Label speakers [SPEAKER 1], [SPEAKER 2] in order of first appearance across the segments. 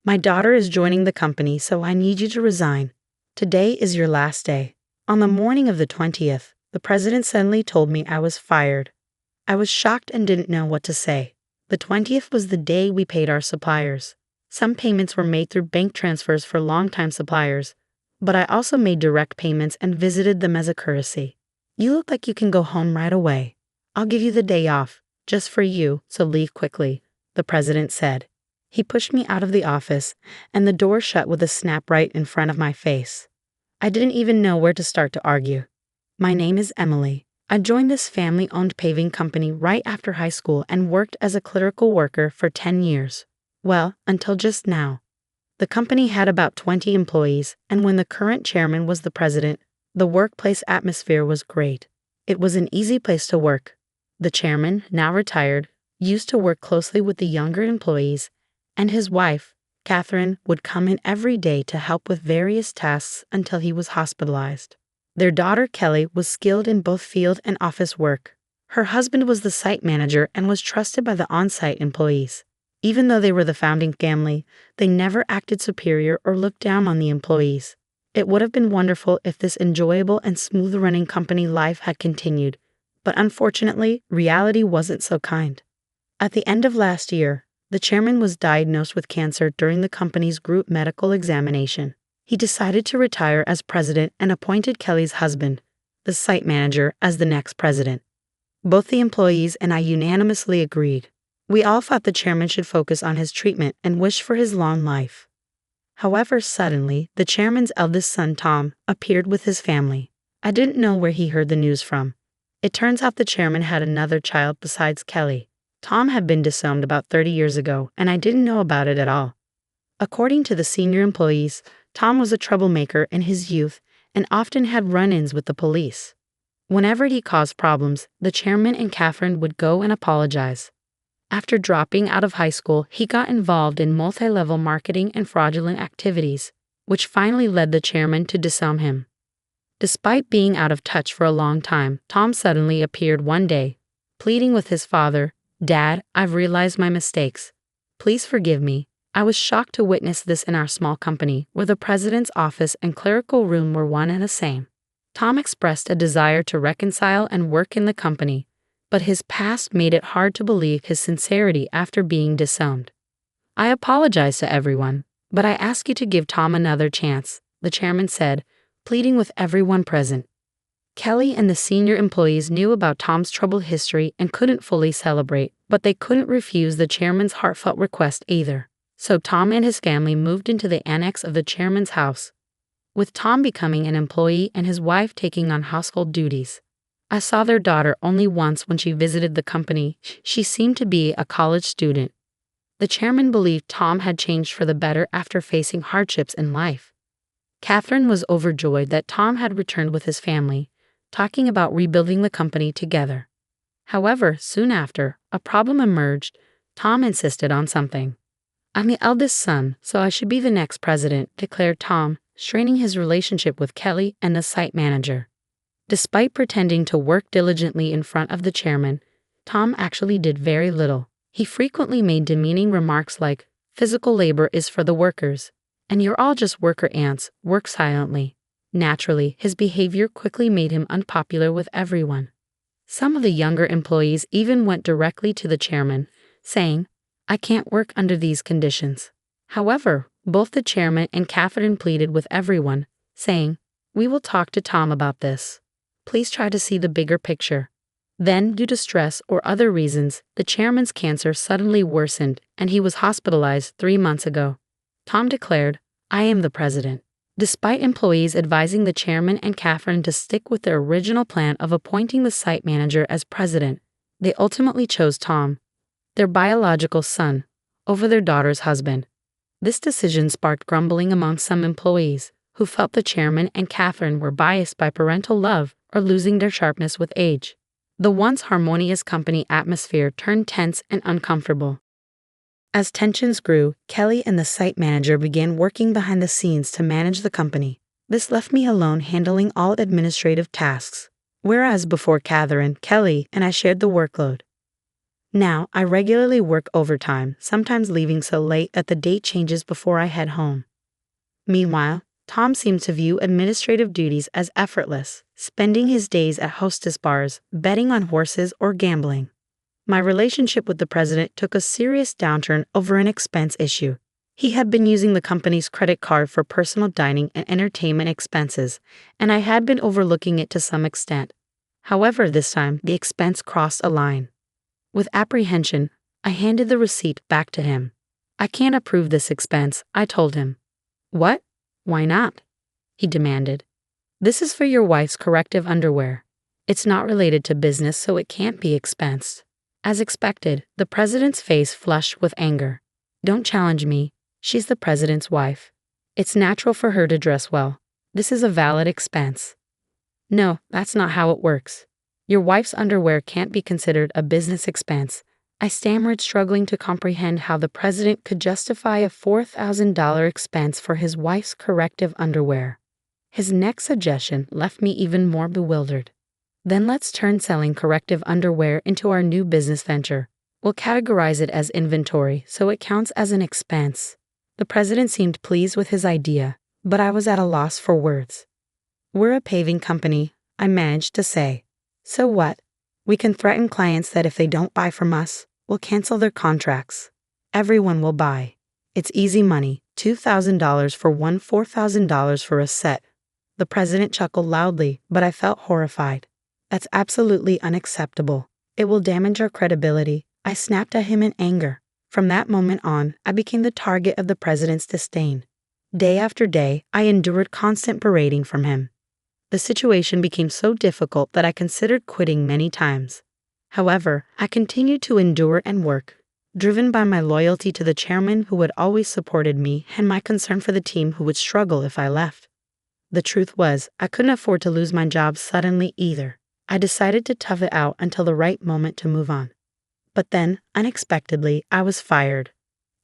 [SPEAKER 1] My daughter is joining the company, so I need you to resign. Today is your last day." On the morning of the 20th, the president suddenly told me I was fired. I was shocked and didn't know what to say. The 20th was the day we paid our suppliers. Some payments were made through bank transfers for longtime suppliers, but I also made direct payments and visited them as a courtesy. "You look like you can go home right away. I'll give you the day off, just for you, so leave quickly," the president said. He pushed me out of the office, and the door shut with a snap right in front of my face. I didn't even know where to start to argue. "My name is Emily. I joined this family-owned paving company right after high school and worked as a clerical worker for 10 years. Well, until just now. The company had about 20 employees, and when the current chairman was the president, the workplace atmosphere was great. It was an easy place to work. The chairman, now retired, used to work closely with the younger employees, and his wife, Catherine, would come in every day to help with various tasks until he was hospitalized. Their daughter, Kelly, was skilled in both field and office work. Her husband was the site manager and was trusted by the on-site employees. Even though they were the founding family, they never acted superior or looked down on the employees. It would have been wonderful if this enjoyable and smooth-running company life had continued, but unfortunately, reality wasn't so kind. At the end of last year, the chairman was diagnosed with cancer during the company's group medical examination. He decided to retire as president and appointed Kelly's husband, the site manager, as the next president. Both the employees and I unanimously agreed. We all thought the chairman should focus on his treatment and wished for his long life. However, suddenly, the chairman's eldest son, Tom, appeared with his family. I didn't know where he heard the news from. It turns out the chairman had another child besides Kelly. Tom had been disowned about 30 years ago, and I didn't know about it at all. According to the senior employees, Tom was a troublemaker in his youth and often had run-ins with the police. Whenever he caused problems, the chairman and Catherine would go and apologize. After dropping out of high school, he got involved in multi-level marketing and fraudulent activities, which finally led the chairman to disown him. Despite being out of touch for a long time, Tom suddenly appeared one day, pleading with his father, "Dad, I've realized my mistakes. Please forgive me." I was shocked to witness this in our small company, where the president's office and clerical room were one and the same. Tom expressed a desire to reconcile and work in the company, but his past made it hard to believe his sincerity after being disowned. "I apologize to everyone, but I ask you to give Tom another chance," the chairman said, pleading with everyone present. Kelly and the senior employees knew about Tom's troubled history and couldn't fully celebrate, but they couldn't refuse the chairman's heartfelt request either. So Tom and his family moved into the annex of the chairman's house, with Tom becoming an employee and his wife taking on household duties. I saw their daughter only once when she visited the company. She seemed to be a college student. The chairman believed Tom had changed for the better after facing hardships in life. Catherine was overjoyed that Tom had returned with his family, talking about rebuilding the company together. However, soon after, a problem emerged. Tom insisted on something. "I'm the eldest son, so I should be the next president," declared Tom, straining his relationship with Kelly and the site manager. Despite pretending to work diligently in front of the chairman, Tom actually did very little. He frequently made demeaning remarks like, "Physical labor is for the workers, and you're all just worker ants, work silently." Naturally, his behavior quickly made him unpopular with everyone. Some of the younger employees even went directly to the chairman, saying, "I can't work under these conditions." However, both the chairman and Catherine pleaded with everyone, saying, "We will talk to Tom about this. Please try to see the bigger picture." Then, due to stress or other reasons, the chairman's cancer suddenly worsened and he was hospitalized 3 months ago. Tom declared, "I am the president." Despite employees advising the chairman and Catherine to stick with their original plan of appointing the site manager as president, they ultimately chose Tom, their biological son, over their daughter's husband. This decision sparked grumbling among some employees, who felt the chairman and Catherine were biased by parental love or losing their sharpness with age. The once harmonious company atmosphere turned tense and uncomfortable. As tensions grew, Kelly and the site manager began working behind the scenes to manage the company. This left me alone handling all administrative tasks, whereas before Catherine, Kelly, and I shared the workload. Now, I regularly work overtime, sometimes leaving so late that the date changes before I head home. Meanwhile, Tom seemed to view administrative duties as effortless, spending his days at hostess bars, betting on horses, or gambling. My relationship with the president took a serious downturn over an expense issue. He had been using the company's credit card for personal dining and entertainment expenses, and I had been overlooking it to some extent. However, this time, the expense crossed a line. With apprehension, I handed the receipt back to him. "I can't approve this expense," I told him. "What? Why not?" he demanded. "This is for your wife's corrective underwear. It's not related to business, so it can't be expensed." As expected, the president's face flushed with anger. "Don't challenge me. She's the president's wife. It's natural for her to dress well. This is a valid expense." "No, that's not how it works. Your wife's underwear can't be considered a business expense." I stammered, struggling to comprehend how the president could justify a $4,000 expense for his wife's corrective underwear. His next suggestion left me even more bewildered. "Then let's turn selling corrective underwear into our new business venture. We'll categorize it as inventory so it counts as an expense." The president seemed pleased with his idea, but I was at a loss for words. "We're a paving company," I managed to say. "So what? We can threaten clients that if they don't buy from us, we'll cancel their contracts. Everyone will buy. It's easy money, $2,000 for one, $4,000 for a set." The president chuckled loudly, but I felt horrified. "That's absolutely unacceptable. It will damage our credibility." I snapped at him in anger. From that moment on, I became the target of the president's disdain. Day after day, I endured constant berating from him. The situation became so difficult that I considered quitting many times. However, I continued to endure and work, driven by my loyalty to the chairman who had always supported me and my concern for the team who would struggle if I left. The truth was, I couldn't afford to lose my job suddenly either. I decided to tough it out until the right moment to move on. But then, unexpectedly, I was fired.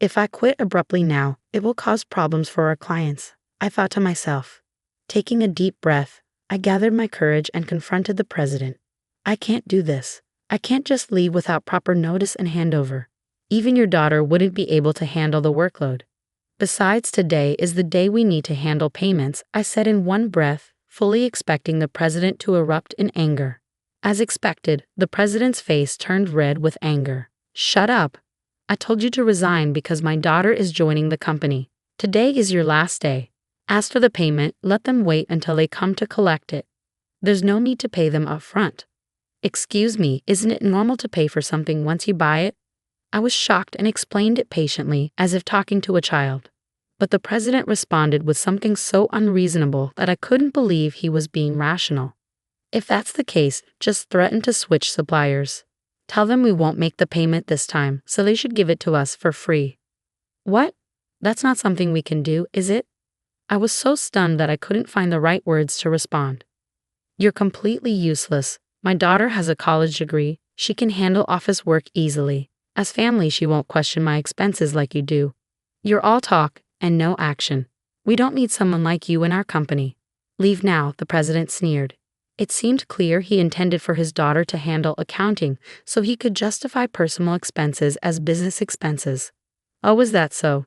[SPEAKER 1] If I quit abruptly now, it will cause problems for our clients, I thought to myself. Taking a deep breath, I gathered my courage and confronted the president. "I can't do this. I can't just leave without proper notice and handover. Even your daughter wouldn't be able to handle the workload. Besides, today is the day we need to handle payments," I said in one breath, fully expecting the president to erupt in anger. As expected, the president's face turned red with anger. "Shut up. I told you to resign because my daughter is joining the company. Today is your last day. As for the payment, let them wait until they come to collect it. There's no need to pay them up front." "Excuse me, isn't it normal to pay for something once you buy it?" I was shocked and explained it patiently, as if talking to a child. But the president responded with something so unreasonable that I couldn't believe he was being rational. "If that's the case, just threaten to switch suppliers. Tell them we won't make the payment this time, so they should give it to us for free." "What? That's not something we can do, is it?" I was so stunned that I couldn't find the right words to respond. "You're completely useless. My daughter has a college degree. She can handle office work easily. As family, she won't question my expenses like you do. You're all talk and no action. We don't need someone like you in our company. Leave now," the president sneered. It seemed clear he intended for his daughter to handle accounting so he could justify personal expenses as business expenses. "Oh, is that so?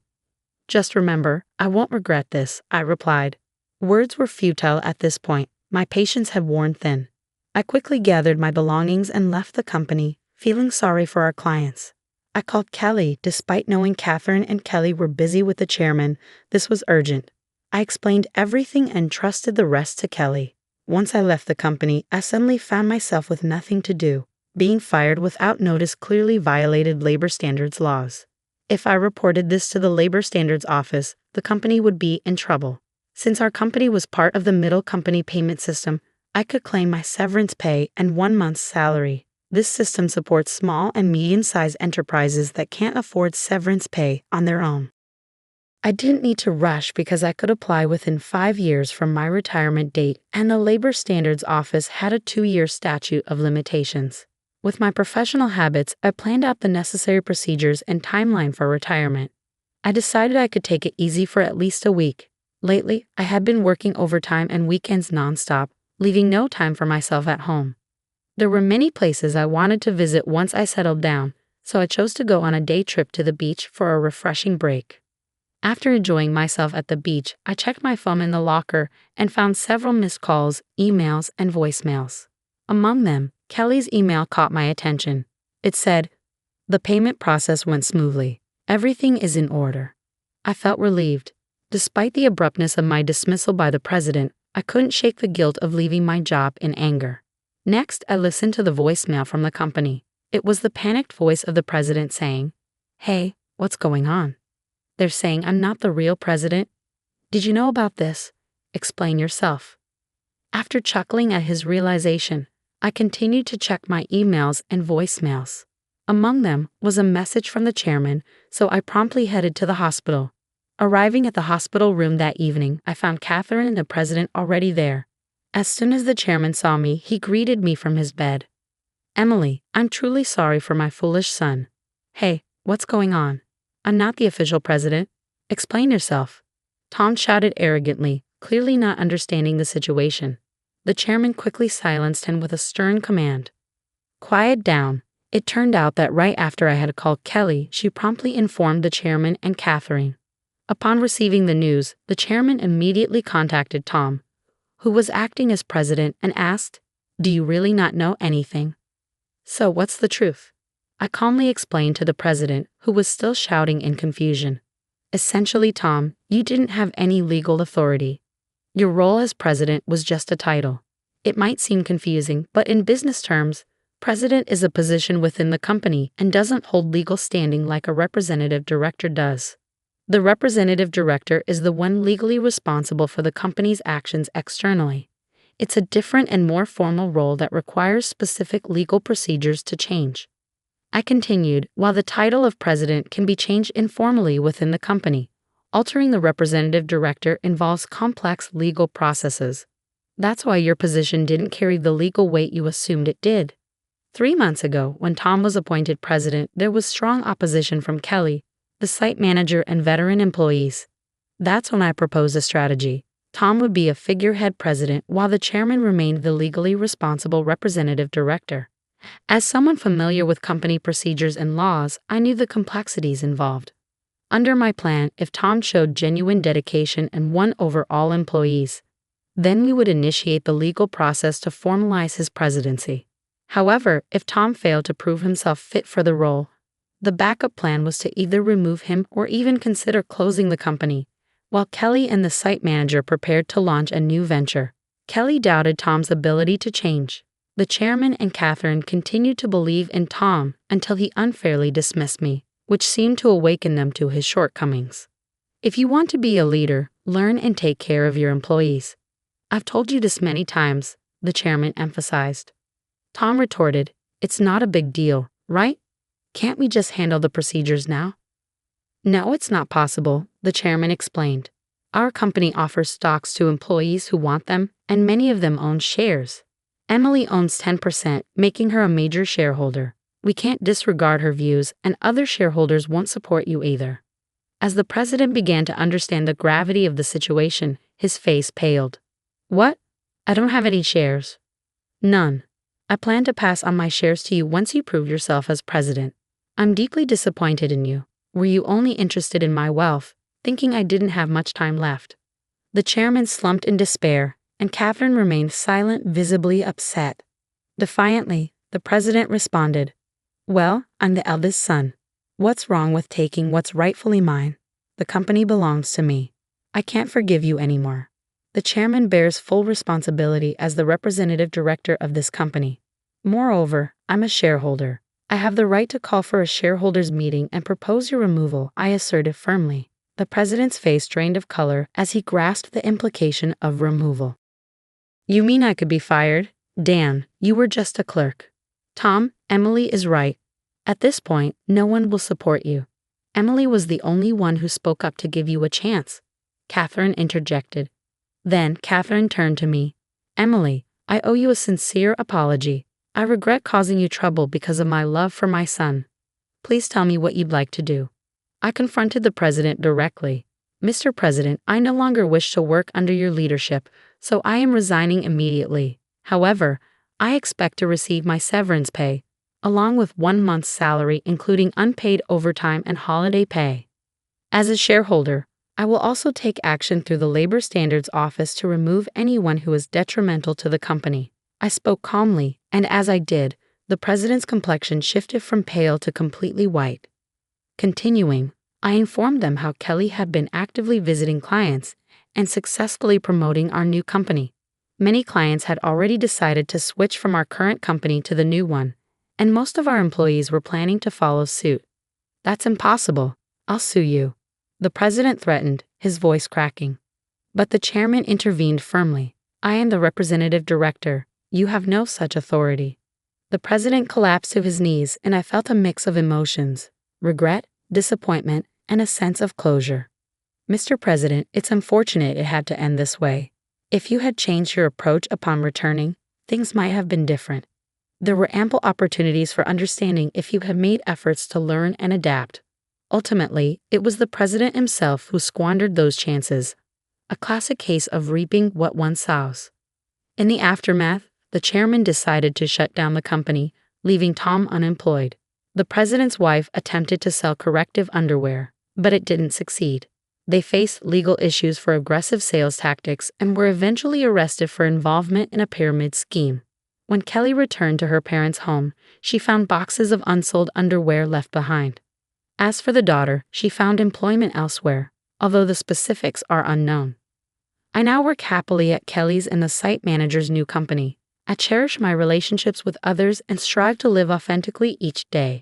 [SPEAKER 1] Just remember, I won't regret this," I replied. Words were futile at this point. My patience had worn thin. I quickly gathered my belongings and left the company, feeling sorry for our clients. I called Kelly, despite knowing Catherine and Kelly were busy with the chairman. This was urgent. I explained everything and trusted the rest to Kelly. Once I left the company, I suddenly found myself with nothing to do. Being fired without notice clearly violated labor standards laws. If I reported this to the Labor Standards Office, the company would be in trouble. Since our company was part of the middle company payment system, I could claim my severance pay and 1 month's salary. This system supports small and medium-sized enterprises that can't afford severance pay on their own. I didn't need to rush because I could apply within 5 years from my retirement date, and the Labor Standards Office had a 2-year statute of limitations. With my professional habits, I planned out the necessary procedures and timeline for retirement. I decided I could take it easy for at least a week. Lately, I had been working overtime and weekends nonstop, leaving no time for myself at home. There were many places I wanted to visit once I settled down, so I chose to go on a day trip to the beach for a refreshing break. After enjoying myself at the beach, I checked my phone in the locker and found several missed calls, emails, and voicemails. Among them, Kelly's email caught my attention. It said, "The payment process went smoothly. Everything is in order." I felt relieved. Despite the abruptness of my dismissal by the president, I couldn't shake the guilt of leaving my job in anger. Next, I listened to the voicemail from the company. It was the panicked voice of the president saying, "Hey, what's going on? They're saying I'm not the real president. Did you know about this? Explain yourself." After chuckling at his realization, I continued to check my emails and voicemails. Among them was a message from the chairman, so I promptly headed to the hospital. Arriving at the hospital room that evening, I found Catherine and the president already there. As soon as the chairman saw me, he greeted me from his bed. "Emily, I'm truly sorry for my foolish son." "Hey, what's going on? I'm not the official president. Explain yourself." Tom shouted arrogantly, clearly not understanding the situation. The chairman quickly silenced him with a stern command. "Quiet down." It turned out that right after I had called Kelly, she promptly informed the chairman and Catherine. Upon receiving the news, the chairman immediately contacted Tom, who was acting as president, and asked, "Do you really not know anything? So what's the truth?" I calmly explained to the president, who was still shouting in confusion. "Essentially, Tom, you didn't have any legal authority. Your role as president was just a title. It might seem confusing, but in business terms, president is a position within the company and doesn't hold legal standing like a representative director does. The representative director is the one legally responsible for the company's actions externally. It's a different and more formal role that requires specific legal procedures to change." I continued, "While the title of president can be changed informally within the company, altering the representative director involves complex legal processes. That's why your position didn't carry the legal weight you assumed it did." 3 months ago, when Tom was appointed president, there was strong opposition from Kelly, the site manager, and veteran employees. That's when I proposed a strategy. Tom would be a figurehead president while the chairman remained the legally responsible representative director. As someone familiar with company procedures and laws, I knew the complexities involved. Under my plan, if Tom showed genuine dedication and won over all employees, then we would initiate the legal process to formalize his presidency. However, if Tom failed to prove himself fit for the role, the backup plan was to either remove him or even consider closing the company, while Kelly and the site manager prepared to launch a new venture. Kelly doubted Tom's ability to change. The chairman and Catherine continued to believe in Tom until he unfairly dismissed me, which seemed to awaken them to his shortcomings. "If you want to be a leader, learn and take care of your employees. I've told you this many times," the chairman emphasized. Tom retorted, "It's not a big deal, right? Can't we just handle the procedures now?" "No, it's not possible," the chairman explained. "Our company offers stocks to employees who want them, and many of them own shares. Emily owns 10%, making her a major shareholder. We can't disregard her views, and other shareholders won't support you either." As the president began to understand the gravity of the situation, his face paled. "What? I don't have any shares." "None. I plan to pass on my shares to you once you prove yourself as president. I'm deeply disappointed in you. Were you only interested in my wealth, thinking I didn't have much time left?" The chairman slumped in despair, and Catherine remained silent, visibly upset. Defiantly, the president responded, "Well, I'm the eldest son. What's wrong with taking what's rightfully mine? The company belongs to me. I can't forgive you anymore. The chairman bears full responsibility as the representative director of this company. Moreover, I'm a shareholder. I have the right to call for a shareholders' meeting and propose your removal," I asserted firmly. The president's face drained of color as he grasped the implication of removal. "You mean I could be fired? Dan, you were just a clerk." "Tom, Emily is right. At this point, no one will support you. Emily was the only one who spoke up to give you a chance," Catherine interjected. Then Catherine turned to me. "Emily, I owe you a sincere apology. I regret causing you trouble because of my love for my son. Please tell me what you'd like to do." I confronted the president directly. "Mr. President, I no longer wish to work under your leadership, so I am resigning immediately. However, I expect to receive my severance pay. along with 1 month's salary, including unpaid overtime and holiday pay. As a shareholder, I will also take action through the Labor Standards Office to remove anyone who is detrimental to the company. I spoke calmly, and as I did, the president's complexion shifted from pale to completely white. Continuing, I informed them how Kelly had been actively visiting clients and successfully promoting our new company. Many clients had already decided to switch from our current company to the new one, and most of our employees were planning to follow suit. That's impossible. I'll sue you, the president threatened, his voice cracking. But the chairman intervened firmly. I am the representative director. You have no such authority. The president collapsed to his knees, and I felt a mix of emotions: regret, disappointment, and a sense of closure. Mr. President, it's unfortunate it had to end this way. If you had changed your approach upon returning, things might have been different. There were ample opportunities for understanding if you had made efforts to learn and adapt. Ultimately, it was the president himself who squandered those chances, a classic case of reaping what one sows. In the aftermath, the chairman decided to shut down the company, leaving Tom unemployed. The president's wife attempted to sell corrective underwear, but it didn't succeed. They faced legal issues for aggressive sales tactics and were eventually arrested for involvement in a pyramid scheme. When Kelly returned to her parents' home, she found boxes of unsold underwear left behind. As for the daughter, she found employment elsewhere, although the specifics are unknown. I now work happily at Kelly's and the site manager's new company. I cherish my relationships with others and strive to live authentically each day.